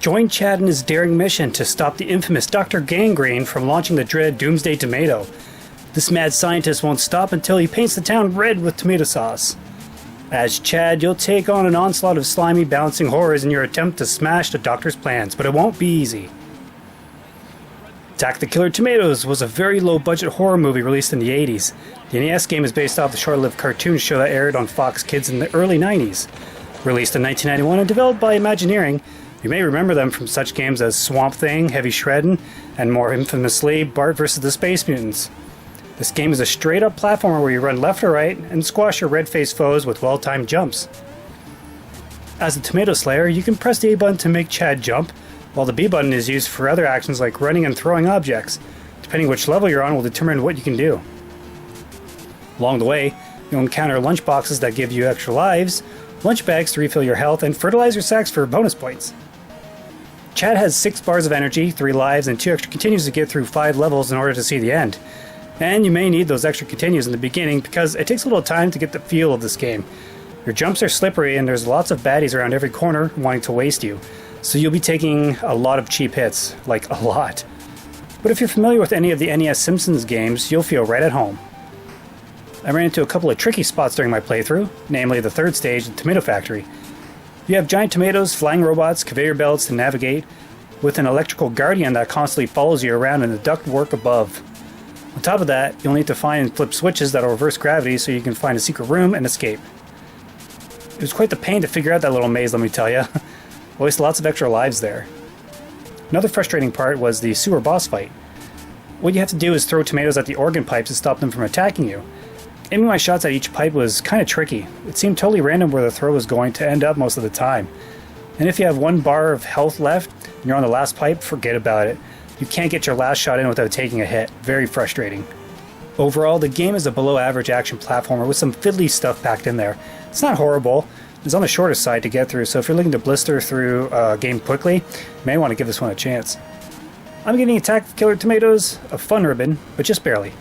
Join Chad in his daring mission to stop the infamous Dr. Gangrene from launching the dreaded Doomsday Tomato. This mad scientist won't stop until he paints the town red with tomato sauce. As Chad, you'll take on an onslaught of slimy, bouncing horrors in your attempt to smash the Doctor's plans, but it won't be easy. Attack the Killer Tomatoes was a very low-budget horror movie released in the 80s. The NES game is based off the short-lived cartoon show that aired on Fox Kids in the early 90s. Released in 1991 and developed by Imagineering, you may remember them from such games as Swamp Thing, Heavy Shreddin', and more infamously, Bart vs. the Space Mutants. This game is a straight-up platformer where you run left or right and squash your red-faced foes with well-timed jumps. As the Tomato Slayer, you can press the A button to make Chad jump, while the B button is used for other actions like running and throwing objects. Depending which level you're on will determine what you can do. Along the way, you'll encounter lunch boxes that give you extra lives, lunch bags to refill your health, and fertilizer sacks for bonus points. Chad has 6 bars of energy, 3 lives, and 2 extra continues to get through 5 levels in order to see the end. And you may need those extra continues in the beginning because it takes a little time to get the feel of this game. Your jumps are slippery and there's lots of baddies around every corner wanting to waste you, so you'll be taking a lot of cheap hits, like a lot. But if you're familiar with any of the NES Simpsons games, you'll feel right at home. I ran into a couple of tricky spots during my playthrough, namely the 3rd stage, the Tomato Factory. You have giant tomatoes, flying robots, conveyor belts to navigate, with an electrical guardian that constantly follows you around in the ductwork above. On top of that, you'll need to find and flip switches that'll reverse gravity so you can find a secret room and escape. It was quite the pain to figure out that little maze, let me tell you. Waste lots of extra lives there. Another frustrating part was the sewer boss fight. What you have to do is throw tomatoes at the organ pipes to stop them from attacking you. Aiming my shots at each pipe was kind of tricky. It seemed totally random where the throw was going to end up most of the time. And if you have 1 bar of health left and you're on the last pipe, forget about it. You can't get your last shot in without taking a hit. Very frustrating. Overall, the game is a below average action platformer with some fiddly stuff packed in there. It's not horrible. It's on the shorter side to get through, so if you're looking to blister through a game quickly, you may want to give this one a chance. I'm giving Attack the Killer Tomatoes a fun ribbon, but just barely.